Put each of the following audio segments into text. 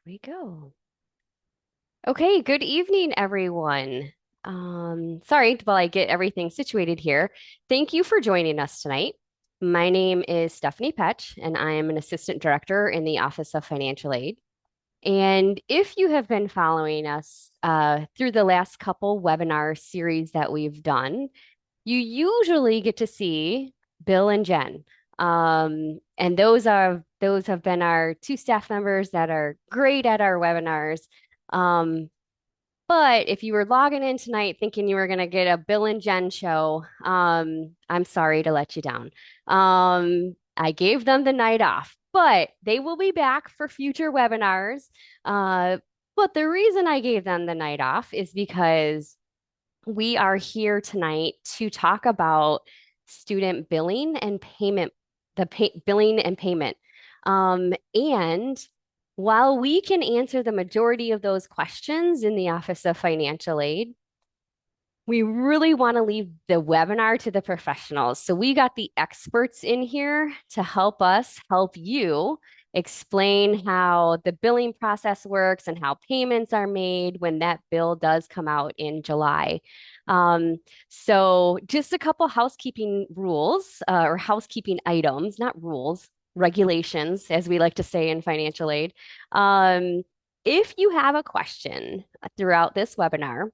We go. Okay, good evening, everyone. Sorry, while I get everything situated here, thank you for joining us tonight. My name is Stephanie Petsch, and I am an assistant director in the Office of Financial Aid. And if you have been following us through the last couple webinar series that we've done, you usually get to see Bill and Jen. And those have been our two staff members that are great at our webinars. Um, but if you were logging in tonight thinking you were going to get a Bill and Jen show, I'm sorry to let you down. I gave them the night off, but they will be back for future webinars. Uh, but the reason I gave them the night off is because we are here tonight to talk about student billing and payment, billing and payment. And while we can answer the majority of those questions in the Office of Financial Aid, we really want to leave the webinar to the professionals. So we got the experts in here to help us help you explain how the billing process works and how payments are made when that bill does come out in July. Um, so just a couple housekeeping rules or housekeeping items, not rules, regulations, as we like to say in financial aid. Um, if you have a question throughout this webinar,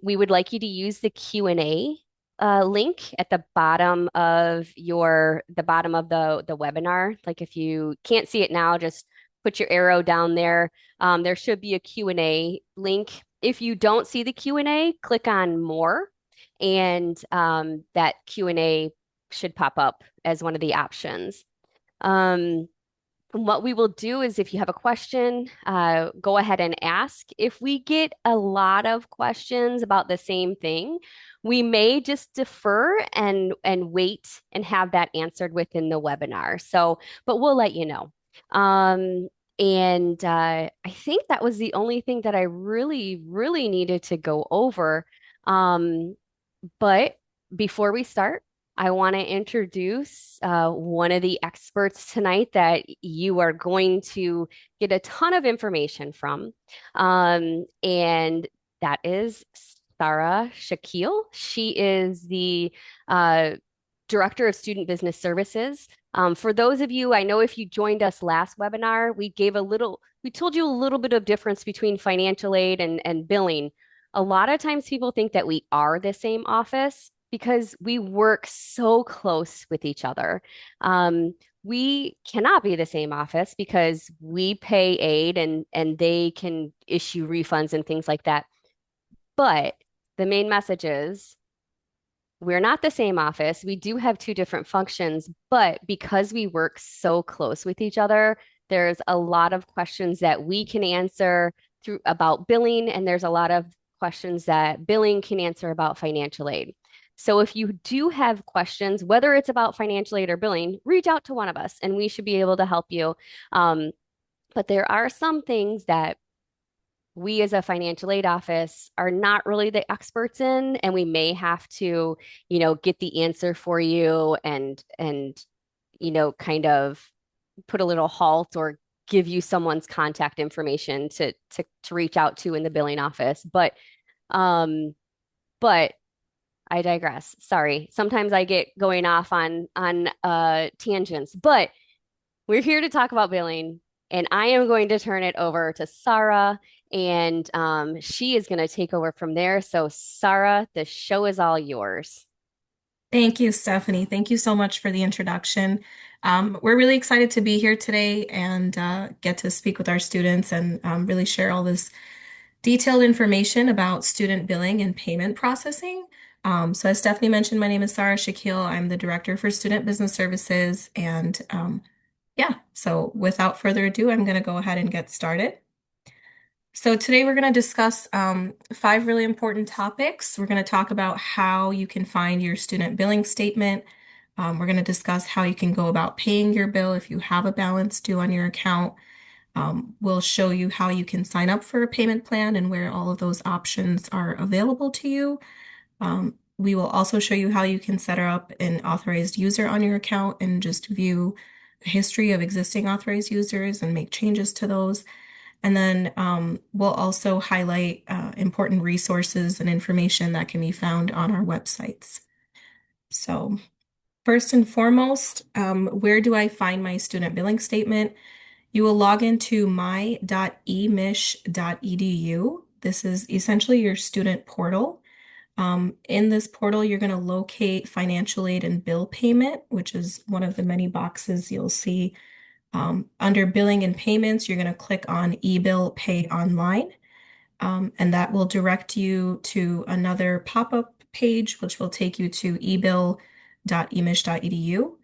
we would like you to use the Q&A link at the bottom of the bottom of the webinar. Like if you can't see it now, just put your arrow down there. There should be a Q&A link. If you don't see the Q&A, click on more, and that Q&A should pop up as one of the options. Um, and what we will do is if you have a question, go ahead and ask. If we get a lot of questions about the same thing, we may just defer and wait and have that answered within the webinar. So, but we'll let you know. Um, and I think that was the only thing that I really needed to go over. Um, but before we start, I want to introduce one of the experts tonight that you are going to get a ton of information from. And that is Saarah Shakeel. She is the uh, Director of Student Business Services. For those of you, I know if you joined us last webinar, we told you a little bit of difference between financial aid and billing. A lot of times people think that we are the same office because we work so close with each other. We cannot be the same office because we pay aid and they can issue refunds and things like that. But the main message is we're not the same office. We do have two different functions, but because we work so close with each other, there's a lot of questions that we can answer through about billing, and there's a lot of questions that billing can answer about financial aid. So if you do have questions, whether it's about financial aid or billing, reach out to one of us and we should be able to help you. Um, but there are some things that we as a financial aid office are not really the experts in, and we may have to, get the answer for you and kind of put a little halt or give you someone's contact information to reach out to in the billing office. Um, but I digress. Sorry. Sometimes I get going off on tangents, but we're here to talk about billing, and I am going to turn it over to Saarah, and she is going to take over from there. So, Saarah, the show is all yours. Thank you, Stephanie. Thank you so much for the introduction. We're really excited to be here today and get to speak with our students and really share all this detailed information about student billing and payment processing. So as Stephanie mentioned, my name is Saarah Shakeel. I'm the Director for Student Business Services. And yeah, so without further ado, I'm going to go ahead and get started. So today we're going to discuss five really important topics. We're going to talk about how you can find your student billing statement. We're going to discuss how you can go about paying your bill if you have a balance due on your account. We'll show you how you can sign up for a payment plan and where all of those options are available to you. We will also show you how you can set up an authorized user on your account and just view the history of existing authorized users and make changes to those. And then we'll also highlight important resources and information that can be found on our websites. So first and foremost, where do I find my student billing statement? You will log into my.emish.edu. This is essentially your student portal. In this portal, you're going to locate financial aid and bill payment, which is one of the many boxes you'll see. Under billing and payments, you're going to click on e-bill pay online. And that will direct you to another pop-up page, which will take you to ebill.emish.edu.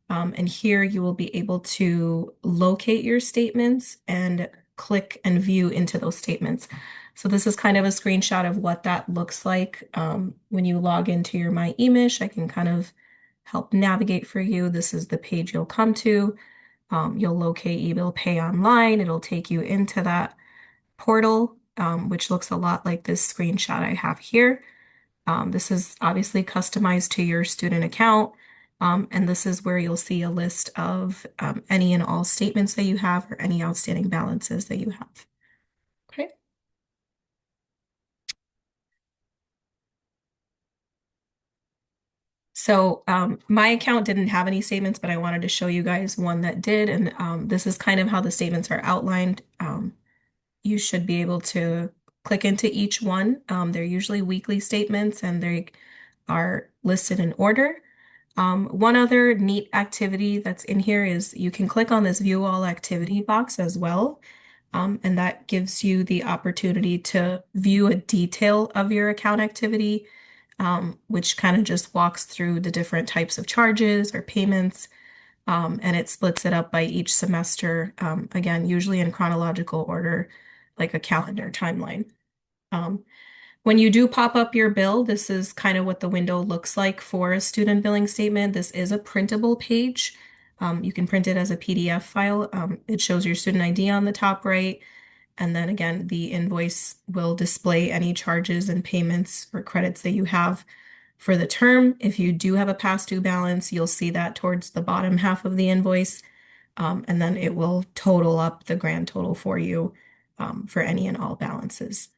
And here you will be able to locate your statements and click and view into those statements. So this is kind of a screenshot of what that looks like when you log into your My Emish. I can kind of help navigate for you. This is the page you'll come to. You'll locate eBill Pay online. It'll take you into that portal, which looks a lot like this screenshot I have here. This is obviously customized to your student account. And this is where you'll see a list of any and all statements that you have or any outstanding balances that you have. Okay. So my account didn't have any statements, but I wanted to show you guys one that did. And this is kind of how the statements are outlined. You should be able to click into each one. They're usually weekly statements and they are listed in order. One other neat activity that's in here is you can click on this view all activity box as well. And that gives you the opportunity to view a detail of your account activity, which kind of just walks through the different types of charges or payments. And it splits it up by each semester, again, usually in chronological order, like a calendar timeline. Um, when you do pop up your bill, this is kind of what the window looks like for a student billing statement. This is a printable page. You can print it as a PDF file. It shows your student ID on the top right. And then again, the invoice will display any charges and payments or credits that you have for the term. If you do have a past due balance, you'll see that towards the bottom half of the invoice. And then it will total up the grand total for you for any and all balances.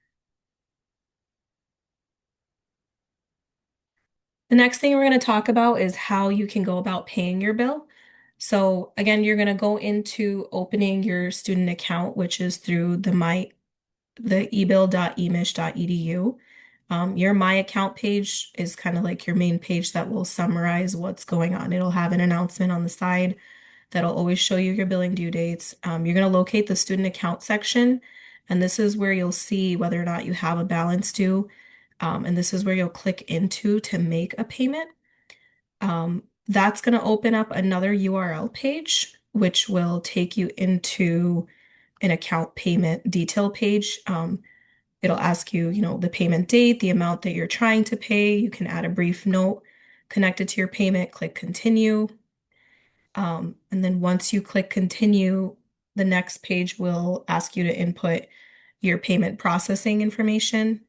The next thing we're going to talk about is how you can go about paying your bill. So again, you're going to go into opening your student account, which is through the ebill.emish.edu. Your My Account page is kind of like your main page that will summarize what's going on. It'll have an announcement on the side that'll always show you your billing due dates. You're going to locate the student account section, and this is where you'll see whether or not you have a balance due. And this is where you'll click into to make a payment. That's going to open up another URL page, which will take you into an account payment detail page. It'll ask you, the payment date, the amount that you're trying to pay. You can add a brief note connected to your payment, click continue. And then once you click continue, the next page will ask you to input your payment processing information.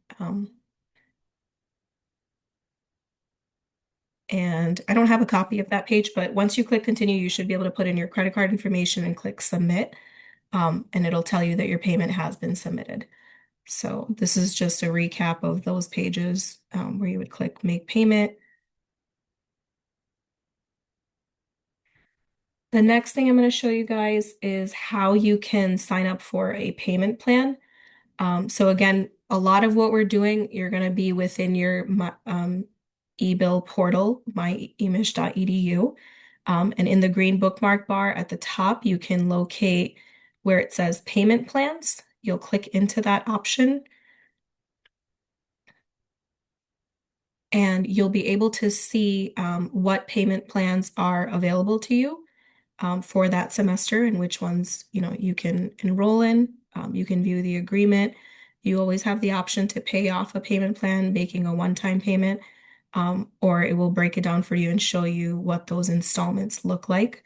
And I don't have a copy of that page, but once you click continue, you should be able to put in your credit card information and click submit. And it'll tell you that your payment has been submitted. So this is just a recap of those pages where you would click make payment. The next thing I'm going to show you guys is how you can sign up for a payment plan. So again, a lot of what we're doing, you're going to be within your eBill portal, myemish.edu. And in the green bookmark bar at the top, you can locate where it says payment plans. You'll click into that option and you'll be able to see what payment plans are available to you for that semester and which ones, you can enroll in. You can view the agreement. You always have the option to pay off a payment plan, making a one-time payment, or it will break it down for you and show you what those installments look like.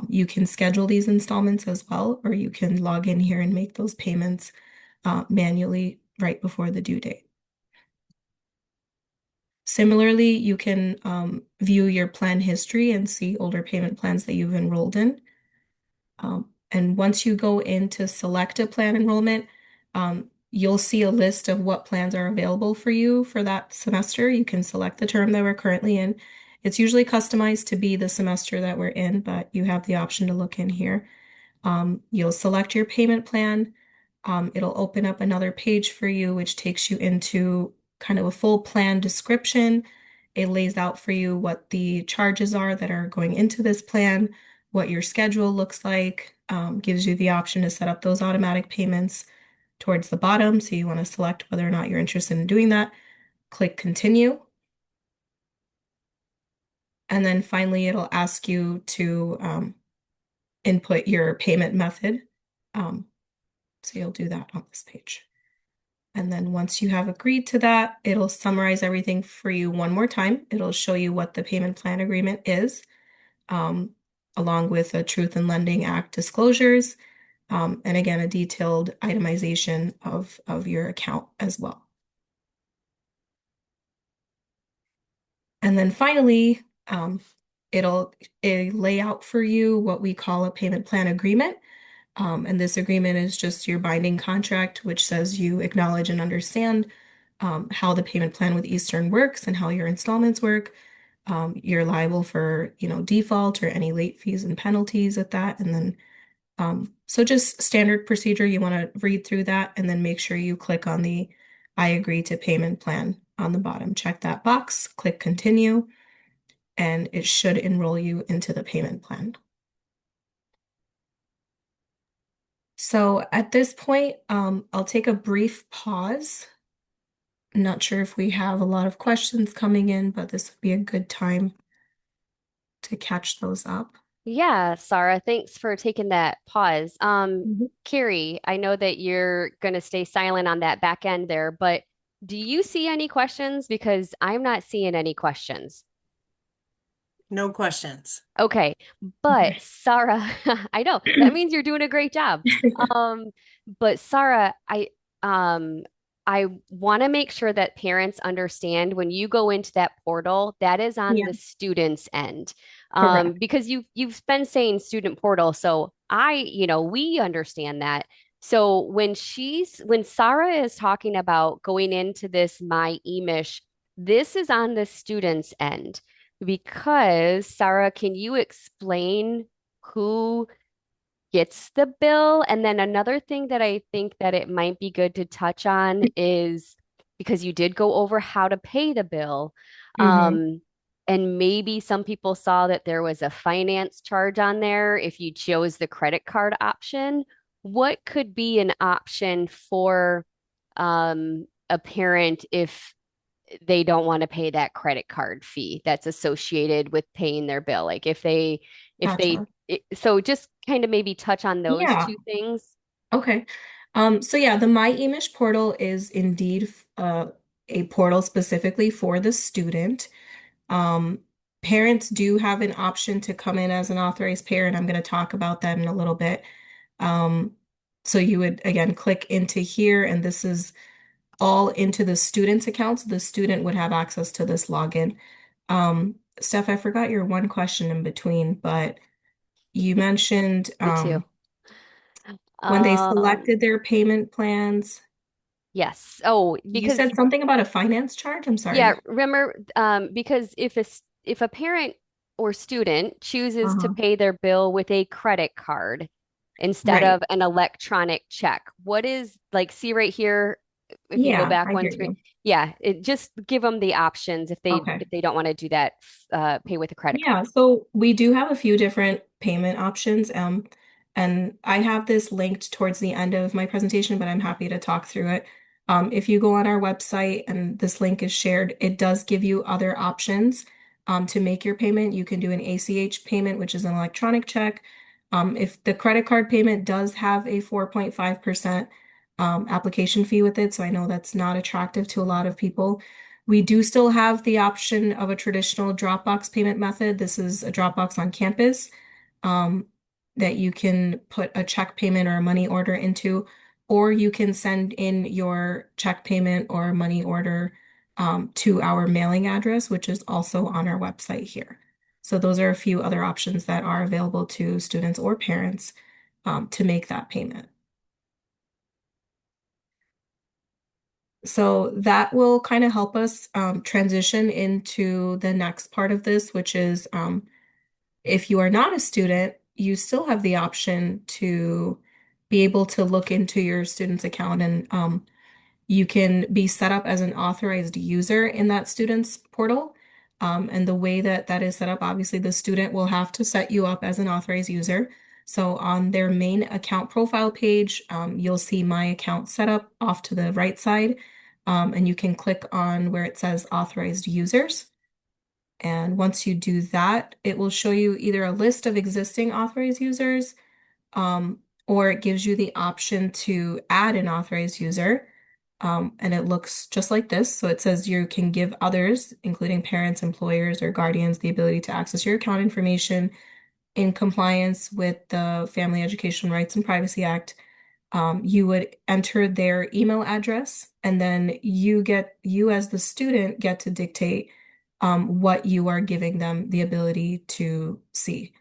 You can schedule these installments as well, or you can log in here and make those payments manually right before the due date. Similarly, you can view your plan history and see older payment plans that you've enrolled in. And once you go in to select a plan enrollment, you'll see a list of what plans are available for you for that semester. You can select the term that we're currently in. It's usually customized to be the semester that we're in, but you have the option to look in here. You'll select your payment plan. It'll open up another page for you, which takes you into kind of a full plan description. It lays out for you what the charges are that are going into this plan, what your schedule looks like, gives you the option to set up those automatic payments towards the bottom. So you want to select whether or not you're interested in doing that. Click continue. And then finally, it'll ask you to input your payment method. Um, so you'll do that on this page. And then once you have agreed to that, it'll summarize everything for you one more time. It'll show you what the payment plan agreement is, um, along with the Truth in Lending Act disclosures, and again, a detailed itemization of your account as well. And then finally, it'll lay out for you what we call a payment plan agreement. And this agreement is just your binding contract, which says you acknowledge and understand how the payment plan with Eastern works and how your installments work. You're liable for, default or any late fees and penalties at that. And then, so just standard procedure, you want to read through that and then make sure you click on the I agree to payment plan on the bottom. Check that box, click continue, and it should enroll you into the payment plan. So at this point, I'll take a brief pause. Not sure if we have a lot of questions coming in, but this would be a good time to catch those up. Yeah, Sarah, thanks for taking that pause. Mhm. Carrie, I know that you're going to stay silent on that back end there, but do you see any questions? Because I'm not seeing any questions. No questions. Okay, but Okay. Sarah, I know that means you're doing a great job. Um, but Sarah, um I want to make sure that parents understand when you go into that portal, that is on Yeah, the student's end. correct. Because you've been saying student portal, so we understand that. So when Sarah is talking about going into this My Emish, this is on the student's end. Because, Sarah, can you explain who gets the bill? And then another thing that I think that it might be good to touch on is because you did go over how to pay the bill. Hmm. Um, and maybe some people saw that there was a finance charge on there if you chose the credit card option. What could be an option for a parent if they don't want to pay that credit card fee that's associated with paying their bill. Like Gotcha. so just kind of maybe touch on those Yeah. two things. Okay. So yeah, the My Emish portal is indeed a portal specifically for the student. Um, Parents do have an option to come in as an authorized payer, and I'm going to talk about that in a little bit. Um, so you would again click into here, and this is all into the student's account. So the student would have access to this login. Steph, I forgot your one question in between, but you mentioned Me too. when they Um, selected their payment plans, yes. Oh, you because said something about a finance charge. I'm yeah, sorry. remember, because if a parent or student chooses to Uh-huh. pay their bill with a credit card instead Right. of an electronic check, what is like, see right here, if you go Yeah, back I one hear screen, you. yeah, it just give them the options Okay. if they don't want to do that, pay with a credit card. Yeah, so we do have a few different payment options. And I have this linked towards the end of my presentation, but I'm happy to talk through it. If you go on our website and this link is shared, it does give you other options to make your payment. You can do an ACH payment, which is an electronic check. If the credit card payment does have a 4.5% application fee with it, so I know that's not attractive to a lot of people. We do still have the option of a traditional Dropbox payment method. This is a Dropbox on campus um, that you can put a check payment or a money order into, or you can send in your check payment or money order to our mailing address, which is also on our website here. So those are a few other options that are available to students or parents. to make that payment. So that will kind of help us transition into the next part of this, which is if you are not a student, you still have the option to be able to look into your student's account and you can be set up as an authorized user in that student's portal. And the way that that is set up, obviously, the student will have to set you up as an authorized user. So on their main account profile page, you'll see My Account Setup off to the right side. And you can click on where it says Authorized Users. And once you do that, it will show you either a list of existing authorized users, um, or it gives you the option to add an authorized user. And it looks just like this. So it says you can give others, including parents, employers, or guardians, the ability to access your account information in compliance with the Family Education Rights and Privacy Act. You would enter their email address, and then you as the student get to dictate what you are giving them the ability to see.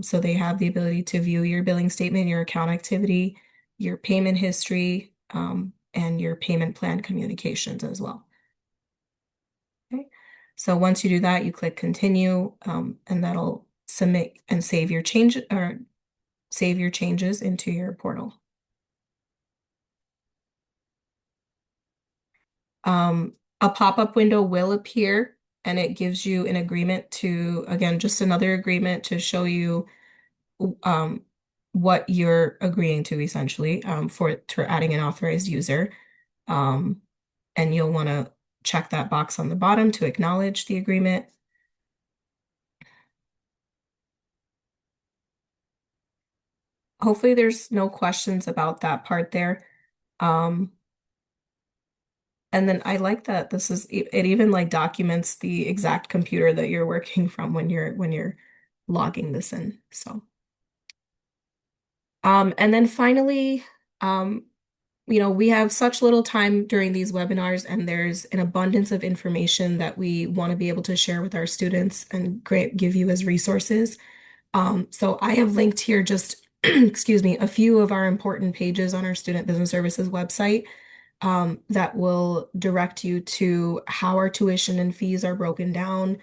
So they have the ability to view your billing statement, your account activity, your payment history, and your payment plan communications as well. Okay. So once you do that, you click continue, and that'll submit and save your change or save your changes into your portal. A pop-up window will appear and it gives you an agreement to, again, just another agreement to show you um, what you're agreeing to essentially for adding an authorized user. Um, and you'll want to check that box on the bottom to acknowledge the agreement. Hopefully there's no questions about that part there. Um, and then I like that this is it even like documents the exact computer that you're working from when you're logging this in. So and then finally, um, we have such little time during these webinars, and there's an abundance of information that we want to be able to share with our students and give you as resources. So I have linked here just, excuse me, a few of our important pages on our Student Business Services website that will direct you to how our tuition and fees are broken down,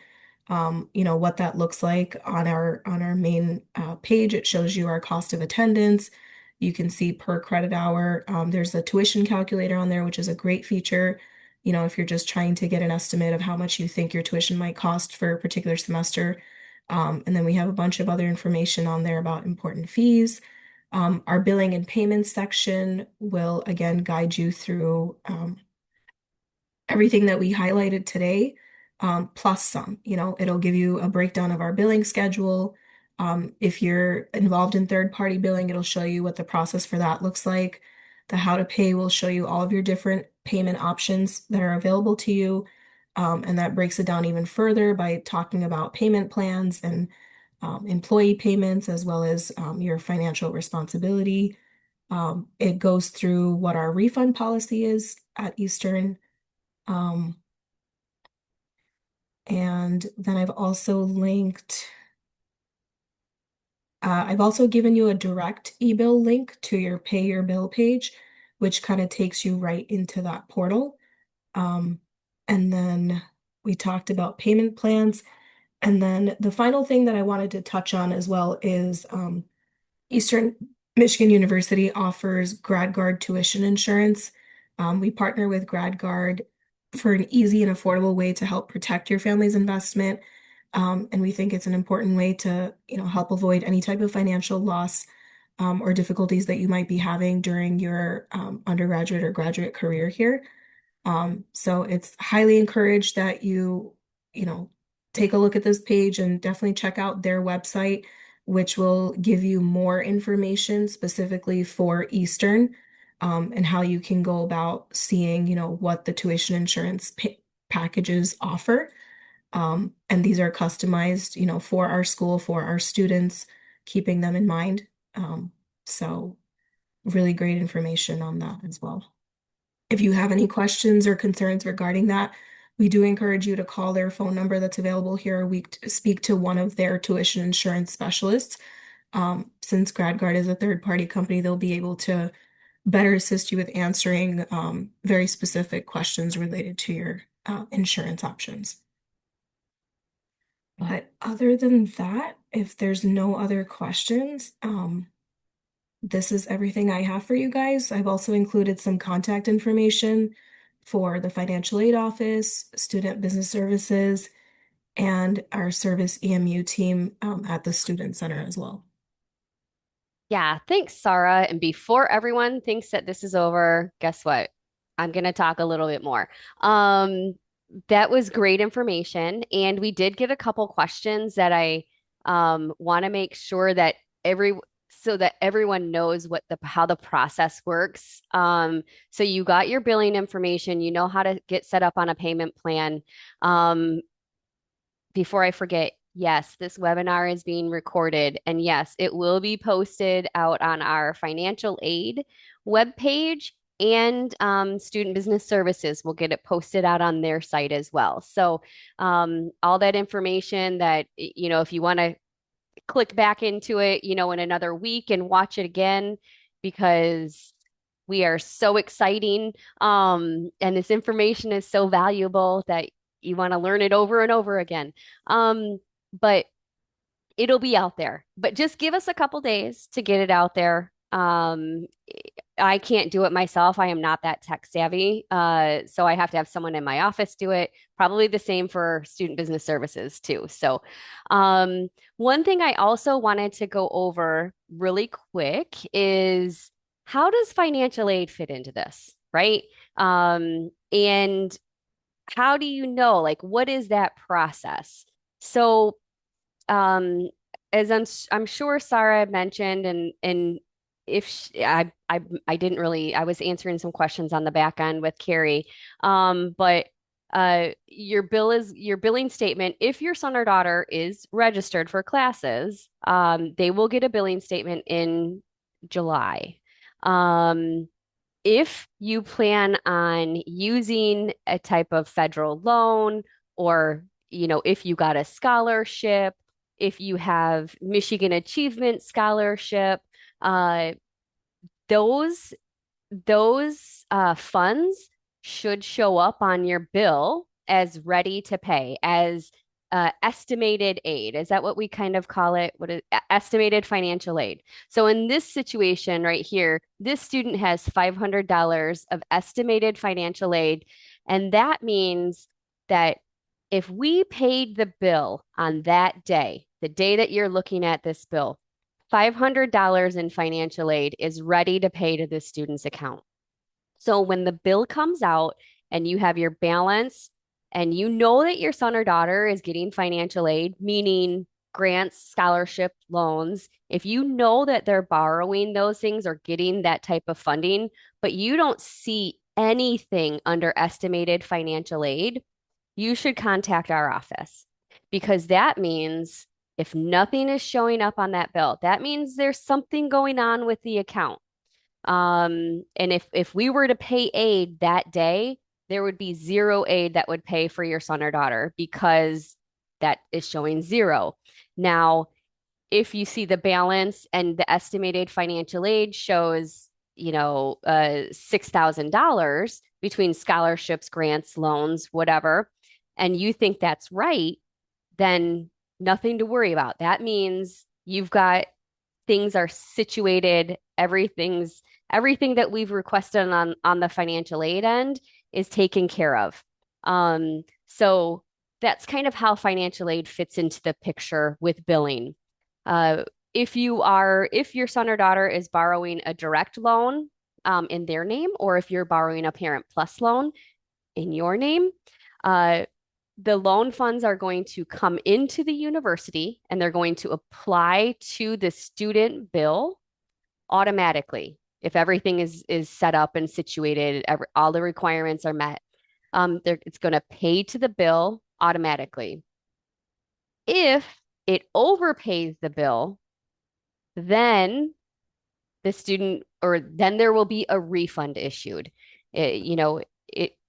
what that looks like on our main page. It shows you our cost of attendance. You can see per credit hour. There's a tuition calculator on there, which is a great feature. If you're just trying to get an estimate of how much you think your tuition might cost for a particular semester. And then we have a bunch of other information on there about important fees. Our billing and payments section will again guide you through everything that we highlighted today, plus some. It'll give you a breakdown of our billing schedule. If you're involved in third-party billing, it'll show you what the process for that looks like. The how to pay will show you all of your different payment options that are available to you. And that breaks it down even further by talking about payment plans and employee payments, as well as your financial responsibility. It goes through what our refund policy is at Eastern. Um, and then I've also given you a direct e-bill link to your pay your bill page, which kind of takes you right into that portal. And then we talked about payment plans. And then the final thing that I wanted to touch on as well is Eastern Michigan University offers GradGuard tuition insurance. We partner with GradGuard for an easy and affordable way to help protect your family's investment. And we think it's an important way to, help avoid any type of financial loss or difficulties that you might be having during your undergraduate or graduate career here. So it's highly encouraged that you take a look at this page and definitely check out their website, which will give you more information specifically for Eastern, and how you can go about seeing, what the tuition insurance packages offer. And these are customized, for our school, for our students, keeping them in mind. So really great information on that as well. If you have any questions or concerns regarding that, we do encourage you to call their phone number that's available here, or we speak to one of their tuition insurance specialists. Since GradGuard is a third-party company, they'll be able to better assist you with answering very specific questions related to your insurance options. But other than that, if there's no other questions, this is everything I have for you guys. I've also included some contact information for the financial aid office, student business services, and our service EMU team at the student center as well. Yeah, thanks, Sarah. And before everyone thinks that this is over, guess what? I'm going to talk a little bit more. Um, that was great information. And we did get a couple questions that I want to make sure that every so that everyone knows what the how the process works. So you got your billing information, you know how to get set up on a payment plan. Um, Before I forget, yes, this webinar is being recorded. And yes, it will be posted out on our financial aid webpage, and Student Business Services will get it posted out on their site as well. So all that information that, if you want to click back into it, in another week and watch it again, because we are so exciting. And this information is so valuable that you want to learn it over and over again. But it'll be out there. But just give us a couple days to get it out there. I can't do it myself. I am not that tech savvy. So I have to have someone in my office do it. Probably the same for student business services too. So, one thing I also wanted to go over really quick is, how does financial aid fit into this, right? And how do you know, like, what is that process? So, um, as I'm sure Sarah mentioned, and if she, I didn't really, I was answering some questions on the back end with Carrie, but your billing statement. If your son or daughter is registered for classes, they will get a billing statement in July. Um, if you plan on using a type of federal loan, or if you got a scholarship, if you have Michigan Achievement Scholarship, uh, those those funds should show up on your bill as ready to pay, as estimated aid. Is that what we kind of call it? What is estimated financial aid? So in this situation right here, this student has $500 of estimated financial aid, and that means that if we paid the bill on that day, the day that you're looking at this bill, $500 in financial aid is ready to pay to this student's account. So when the bill comes out and you have your balance, and you know that your son or daughter is getting financial aid, meaning grants, scholarship, loans, if you know that they're borrowing those things or getting that type of funding, but you don't see anything under estimated financial aid, you should contact our office, because that means if nothing is showing up on that bill, that means there's something going on with the account. And if we were to pay aid that day, there would be zero aid that would pay for your son or daughter, because that is showing zero. Now, if you see the balance and the estimated financial aid shows, $6,000 between scholarships, grants, loans, whatever, and you think that's right, then nothing to worry about. That means you've got things are situated, everything that we've requested on the financial aid end is taken care of. So that's kind of how financial aid fits into the picture with billing. Uh, if your son or daughter is borrowing a direct loan in their name, or if you're borrowing a Parent Plus loan in your name, uh, the loan funds are going to come into the university and they're going to apply to the student bill automatically. If everything is set up and situated, all the requirements are met, it's going to pay to the bill automatically. If it overpays the bill, then then there will be a refund issued. If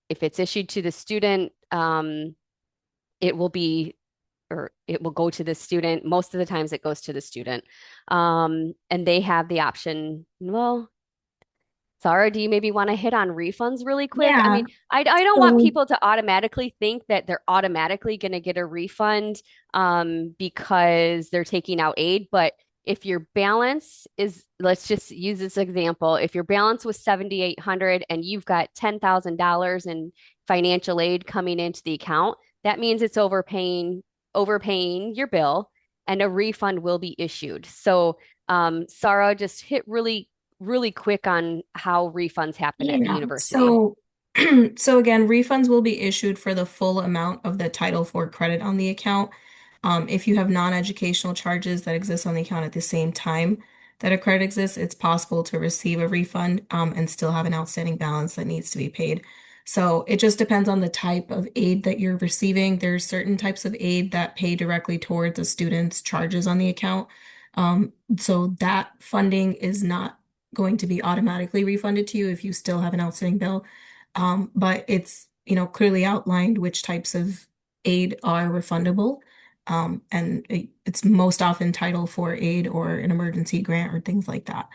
it's issued to the student, it will be or it will go to the student. Most of the times it goes to the student. And they have the option, well, Saarah, do you maybe want to hit on refunds really quick? I Yeah. mean, I don't want So people to automatically think that they're automatically going to get a refund because they're taking out aid. But if your balance is, let's just use this example, if your balance was 7,800 and you've got $10,000 in financial aid coming into the account, that means it's overpaying your bill, and a refund will be issued. So, Saarah, just hit really quick on how refunds happen at the yeah. university. So so again, refunds will be issued for the full amount of the Title IV credit on the account. If you have non-educational charges that exist on the account at the same time that a credit exists, it's possible to receive a refund and still have an outstanding balance that needs to be paid. So it just depends on the type of aid that you're receiving. There's certain types of aid that pay directly towards a student's charges on the account. So that funding is not going to be automatically refunded to you if you still have an outstanding bill. But it's, clearly outlined which types of aid are refundable. And it's most often Title IV aid or an emergency grant or things like that.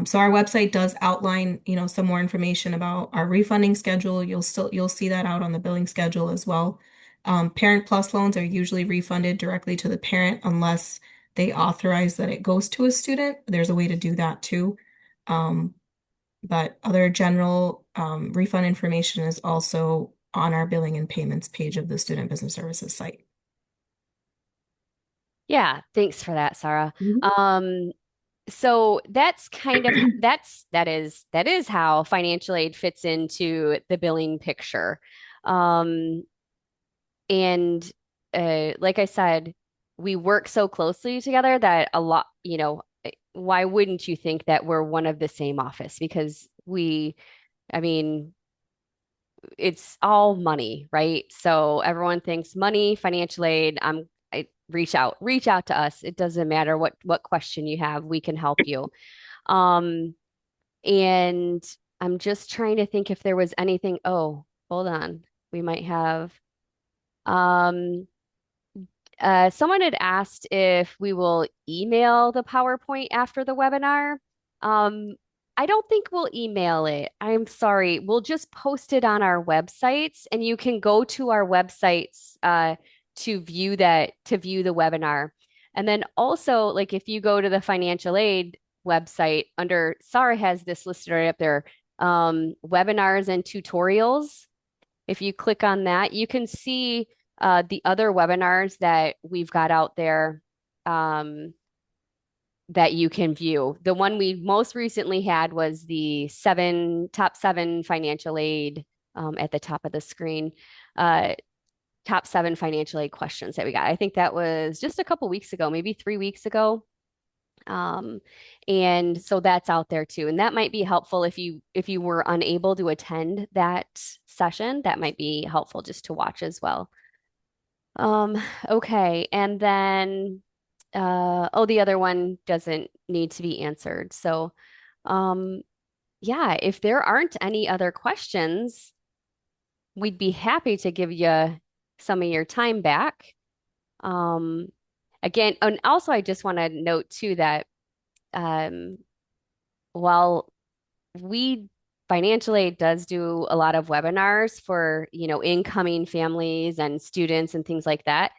So our website does outline, some more information about our refunding schedule. You'll see that out on the billing schedule as well. Parent Plus loans are usually refunded directly to the parent unless they authorize that it goes to a student. There's a way to do that too. Um, but other general refund information is also on our billing and payments page of the Student Business Services site. Yeah, thanks for that, Saarah. Mhm. Um, so that's kind of that is how financial aid fits into the billing picture. Um, and like I said, we work so closely together that a lot, why wouldn't you think that we're one of the same office? Because I mean, it's all money, right? So everyone thinks money, financial aid. Reach out to us. It doesn't matter what question you have, we can help you. Um, and I'm just trying to think if there was anything. Oh, hold on. We might have. Um, Someone had asked if we will email the PowerPoint after the webinar. Um, I don't think we'll email it. I'm sorry. We'll just post it on our websites, and you can go to our websites to view the webinar. And then also, like if you go to the financial aid website under Saarah has this listed right up there, webinars and tutorials. If you click on that, you can see the other webinars that we've got out there um, that you can view. The one we most recently had was the top seven financial aid at the top of the screen. Uh, Top seven financial aid questions that we got. I think that was just a couple weeks ago, maybe 3 weeks ago. Um, and so that's out there too. And that might be helpful if you were unable to attend that session, that might be helpful just to watch as well. Um, okay. And then oh, the other one doesn't need to be answered. So um yeah, if there aren't any other questions, we'd be happy to give you some of your time back. Um, Again, and also I just want to note too that um while we financial aid does do a lot of webinars for, incoming families and students and things like that.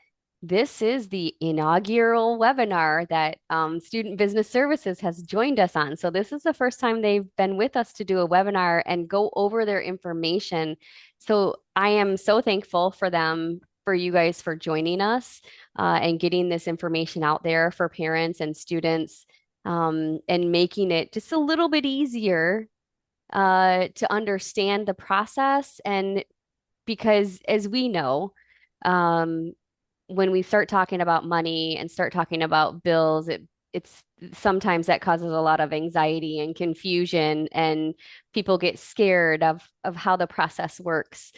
This is the inaugural webinar that Student Business Services has joined us on. So this is the first time they've been with us to do a webinar and go over their information. So I am so thankful for them, for you guys for joining us and getting this information out there for parents and students and making it just a little bit easier to understand the process. And because, as we know, um, when we start talking about money and start talking about bills, it's sometimes that causes a lot of anxiety and confusion, and people get scared of how the process works.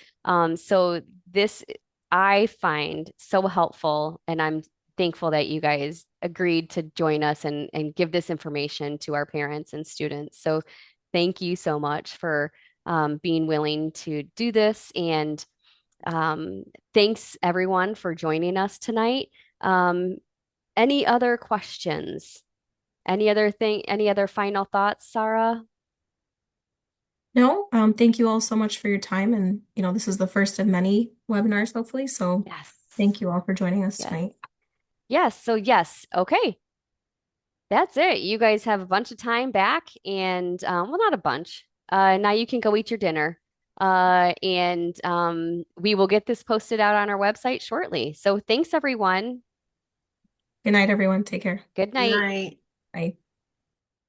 So this I find so helpful, and I'm thankful that you guys agreed to join us and give this information to our parents and students. So thank you so much for being willing to do this. And Um, Thanks everyone for joining us tonight. Um, any other questions? Any other final thoughts, Sarah? No, thank you all so much for your time. And, this is the first of many webinars, hopefully. So Yes. thank you all for joining us Yes. tonight. Yes. So yes. Okay. That's it. You guys have a bunch of time back and well, not a bunch. Now you can go eat your dinner. And we will get this posted out on our website shortly. So thanks everyone. Good night, everyone. Take care. Good Good night. night. Bye.